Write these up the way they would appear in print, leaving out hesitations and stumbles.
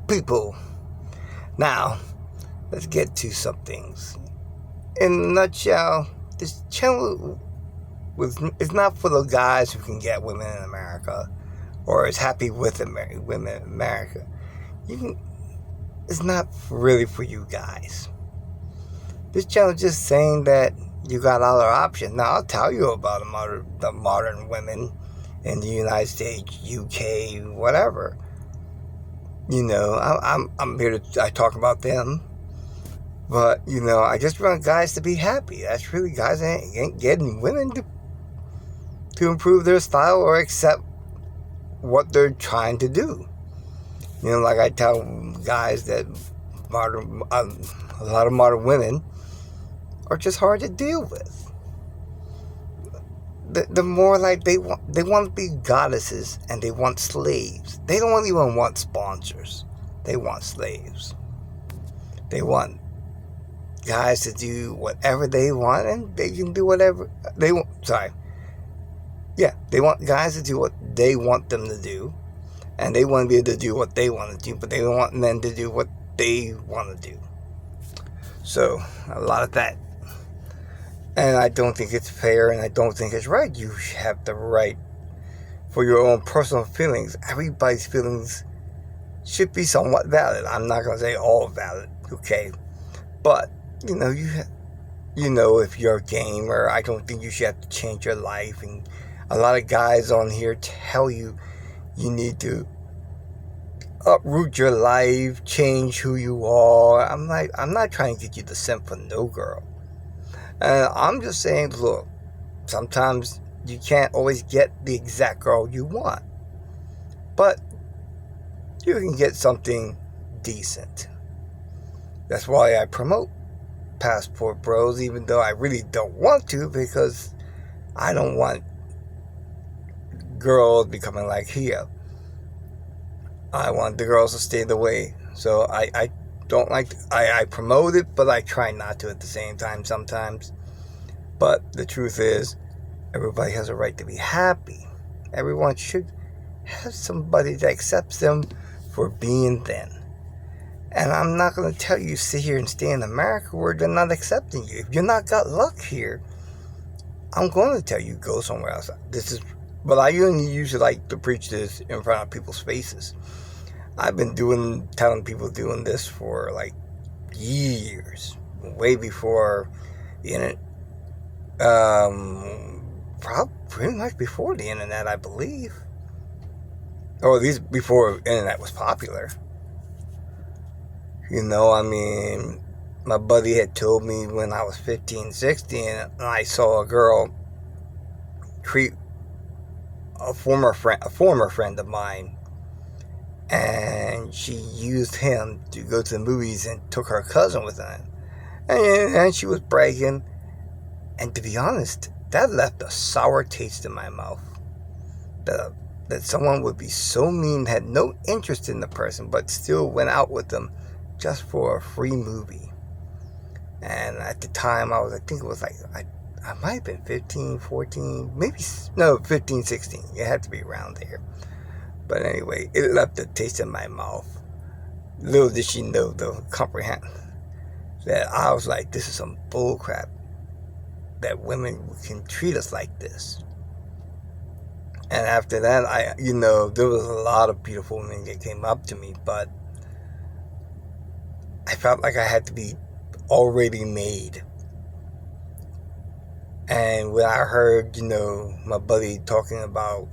people. Now, let's get to some things. In a nutshell, this channel is not for the guys who can get women in America or is happy with women in America. It's not really for you guys. This channel is just saying that you got other options. Now, I'll tell you about the modern women in the United States, UK, whatever. I'm here to talk about them. But, I just want guys to be happy. That's really, guys ain't getting women to improve their style or accept what they're trying to do. Like I tell guys that a lot of modern women are just hard to deal with. The more like they want to be goddesses and they want slaves. They don't even want sponsors. They want slaves. They want guys to do whatever they want, and they can do whatever they want. They want guys to do what they want them to do, and they want to be able to do what they want to do, but they don't want men to do what they want to do. So, a lot of that. And I don't think it's fair, and I don't think it's right. You have the right for your own personal feelings. Everybody's feelings should be somewhat valid. I'm not going to say all valid, okay? But, if you're a gamer, I don't think you should have to change your life. And a lot of guys on here tell you need to uproot your life, change who you are. I'm not trying to get you to simp for no girl. And I'm just saying, look, sometimes you can't always get the exact girl you want. But you can get something decent. That's why I promote Passport Bros, even though I really don't want to, because I don't want girls becoming like Hia. I want the girls to stay the way. So I don't like I promote it, but I try not to at the same time sometimes. But the truth is, everybody has a right to be happy. Everyone should have somebody that accepts them for being them. And I'm not going to tell you sit here and stay in America where they're not accepting you. If you're not got luck here, I'm going to tell you go somewhere else. But I usually like to preach this in front of people's faces. I've been telling people doing this for like years, way before the internet. Probably pretty much before the internet, I believe, or at least before the internet was popular. My buddy had told me when I was 15, 16, and I saw a girl treat a former friend of mine, and she used him to go to the movies and took her cousin with her, and she was bragging, and to be honest, that left a sour taste in my mouth. That someone would be so mean, had no interest in the person, but still went out with them just for a free movie. And at the time, I think it was like, I might have been 15, 14, 15, 16. It had to be around there. But anyway, it left a taste in my mouth. Little did she know, though, comprehend, that I was like, this is some bull crap, that women can treat us like this. And after that, there was a lot of beautiful women that came up to me, but I felt like I had to be already made. And when I heard, my buddy talking about,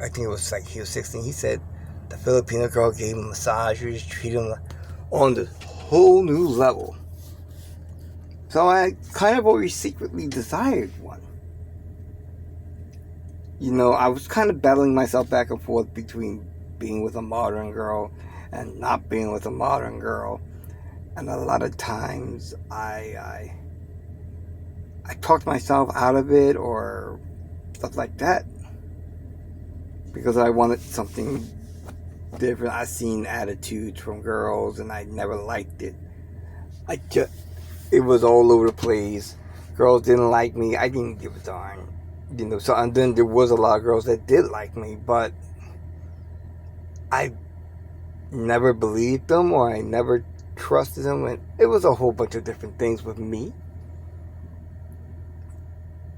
I think it was like he was 16, he said the Filipino girl gave him massages, treated him on the whole new level. So I kind of always secretly desired one. I was kind of battling myself back and forth between being with a modern girl and not being with a modern girl. And a lot of times I talked myself out of it or stuff like that, because I wanted something different. I seen attitudes from girls and I never liked it. It was all over the place. Girls didn't like me. I didn't give a darn. So, and then there was a lot of girls that did like me, but I never believed them or I never trusted them. And it was a whole bunch of different things with me.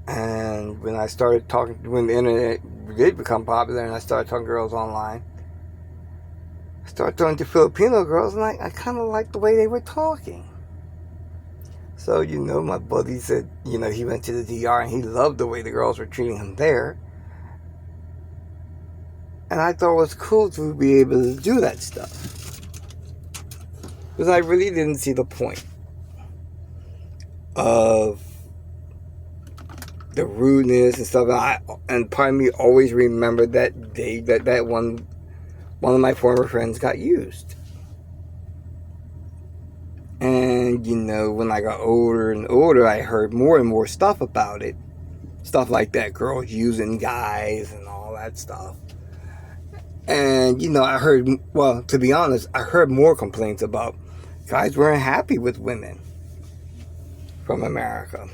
And when I started talking, when the internet did become popular and I started talking to girls online, I started talking to Filipino girls, and I kind of liked the way they were talking. So, my buddy said, he went to the DR and he loved the way the girls were treating him there. And I thought it was cool to be able to do that stuff. Because I really didn't see the point of the rudeness and stuff. And part of me always remembered that day that one of my former friends got used. And, when I got older and older, I heard more and more stuff about it. Stuff like that, girls using guys and all that stuff. And, I heard, well, to be honest, I heard more complaints about guys weren't happy with women from America.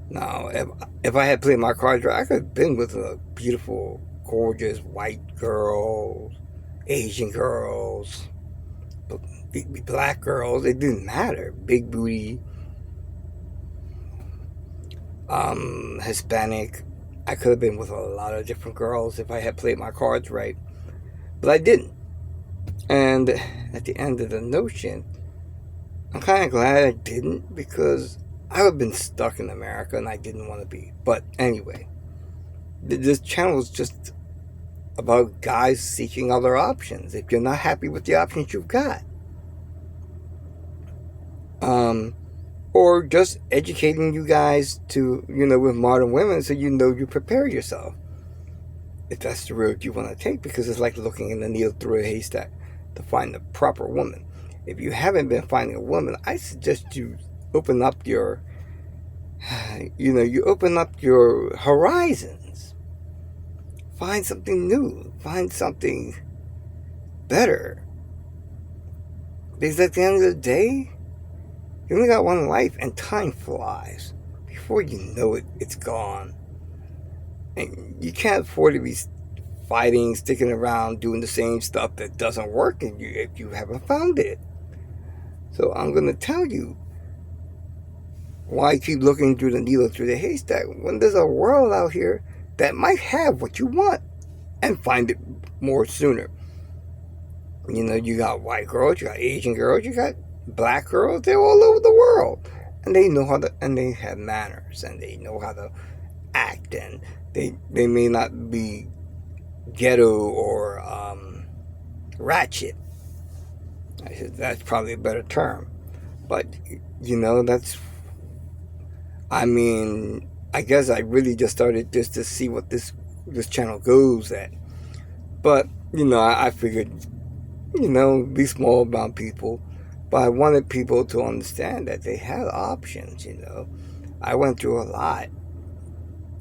Now, if I had played my cards right, I could have been with a beautiful, gorgeous white girls, Asian girls, black girls. It didn't matter. Big booty, Hispanic. I could have been with a lot of different girls if I had played my cards right. But I didn't. And at the end of the notion, I'm kind of glad I didn't, because I would have been stuck in America and I didn't want to be. But anyway, this channel is just about guys seeking other options. If you're not happy with the options you've got, or just educating you guys to, with modern women, so you prepare yourself if that's the road you want to take, because it's like looking in the needle through a haystack to find the proper woman. If you haven't been finding a woman, I suggest you open up your, you open up your horizons. Find something new. Find something better. Because at the end of the day, you only got one life and time flies. Before you know it, it's gone. And you can't afford to be fighting, sticking around, doing the same stuff that doesn't work if you haven't found it. So I'm going to tell you why keep looking through the needle through the haystack when there's a world out here that might have what you want, and find it more sooner. You got white girls, you got Asian girls, you got black girls. They're all over the world, and they know how to, and they have manners, and they know how to act, and they may not be ghetto or ratchet. That's probably a better term, but that's. I guess I really just started just to see what this channel goes at, but I figured, be small about people. But I wanted people to understand that they had options, I went through a lot.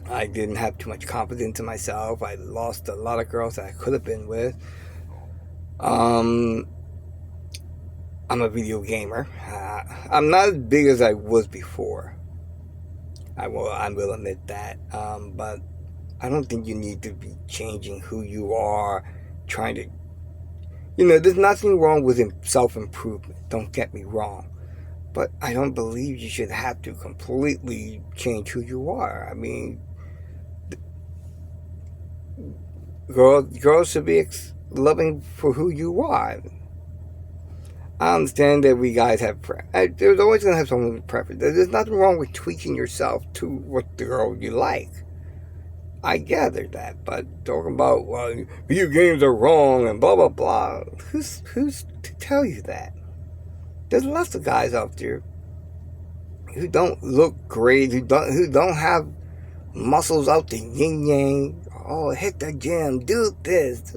I didn't have too much confidence in myself. I lost a lot of girls that I could have been with. I'm a video gamer. I'm not as big as I was before. I will admit that. But I don't think you need to be changing who you are, trying to... there's nothing wrong with self-improvement. Don't get me wrong. But I don't believe you should have to completely change who you are. Girls should be loving for who you are. I understand that we guys have there's always going to have someone with preference. There's nothing wrong with tweaking yourself to what the girl you like. I gather that, but talking about, well, video games are wrong and blah blah blah. Who's to tell you that? There's lots of guys out there who don't look great, who don't have muscles out the yin yang. Oh, hit the gym, do this.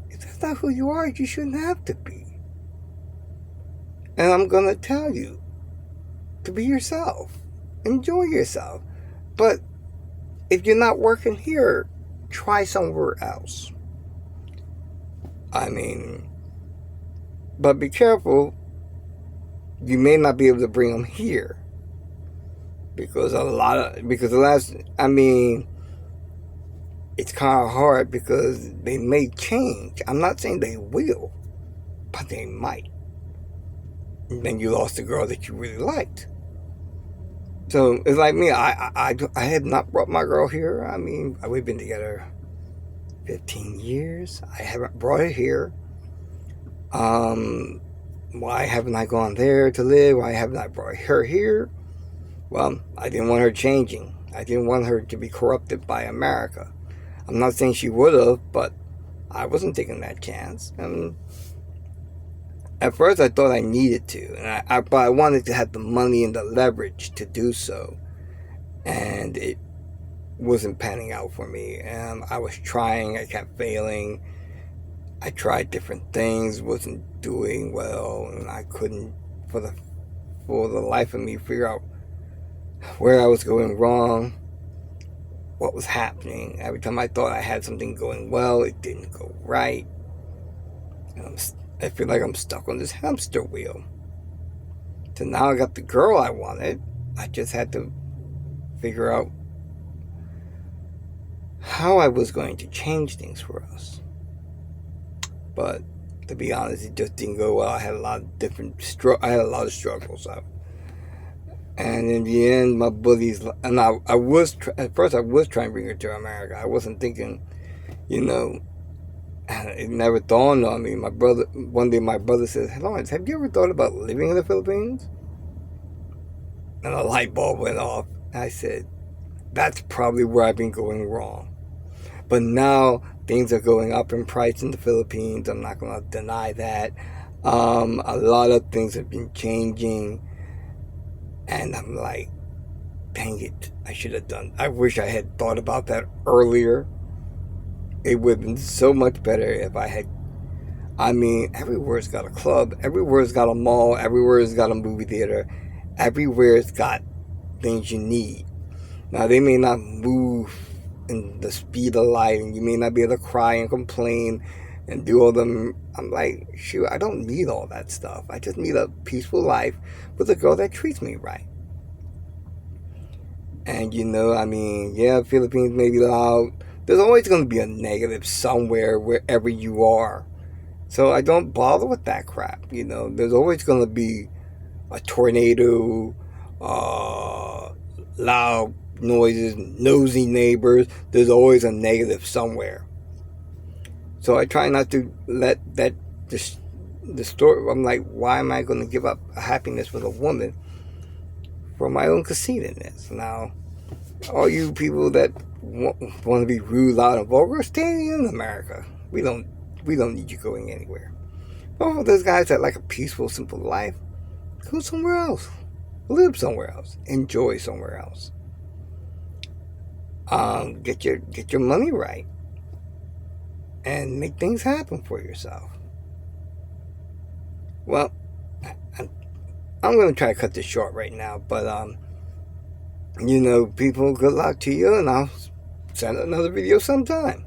If that's not who you are, you shouldn't have to be. And I'm gonna tell you to be yourself, enjoy yourself. But if you're not working here, try somewhere else. But be careful. You may not be able to bring them here, because it's kind of hard because they may change. I'm not saying they will, but they might. And then you lost a girl that you really liked. So it's like me. I have not brought my girl here. I mean, we've been together 15 years. I haven't brought her here. Why haven't I gone there to live? Why haven't I brought her here? Well, I didn't want her changing. I didn't want her to be corrupted by America. I'm not saying she would have, but I wasn't taking that chance. And at first, I thought I needed to, but I wanted to have the money and the leverage to do so, and it wasn't panning out for me. And I was trying, I kept failing. I tried different things, wasn't doing well, and I couldn't, for the life of me, figure out where I was going wrong, what was happening. Every time I thought I had something going well, it didn't go right. I feel like I'm stuck on this hamster wheel. So now I got the girl I wanted. I just had to figure out how I was going to change things for us. But to be honest, it just didn't go well. I had a lot of struggles. And in the end, my buddies, and at first I was trying to bring her to America. I wasn't thinking, it never dawned on me. One day my brother says, "Hey, Lawrence, have you ever thought about living in the Philippines?" And a light bulb went off. I said, that's probably where I've been going wrong. But now things are going up in price in the Philippines. I'm not going to deny that. A lot of things have been changing. And I'm like, dang it, I wish I had thought about that earlier. It would have been so much better if I had. I mean, everywhere's got a club, everywhere's got a mall, everywhere's got a movie theater, everywhere's got things you need. Now, they may not move in the speed of light, and you may not be able to cry and complain and do all them. I'm like, shoot, I don't need all that stuff. I just need a peaceful life with a girl that treats me right. And Philippines may be loud. There's always going to be a negative somewhere, wherever you are. So I don't bother with that crap. There's always going to be a tornado, loud noises, nosy neighbors. There's always a negative somewhere. So I try not to let that distort. I'm like, why am I going to give up happiness with a woman for my own conceitedness? Now, all you people that want to be rude, loud, and vulgar, stay in America. We don't need you going anywhere. But for those guys that like a peaceful, simple life, go somewhere else. Live somewhere else. Enjoy somewhere else. Get your money right. And make things happen for yourself. Well, I'm going to try to cut this short right now, but people, good luck to you, and I'll send another video sometime.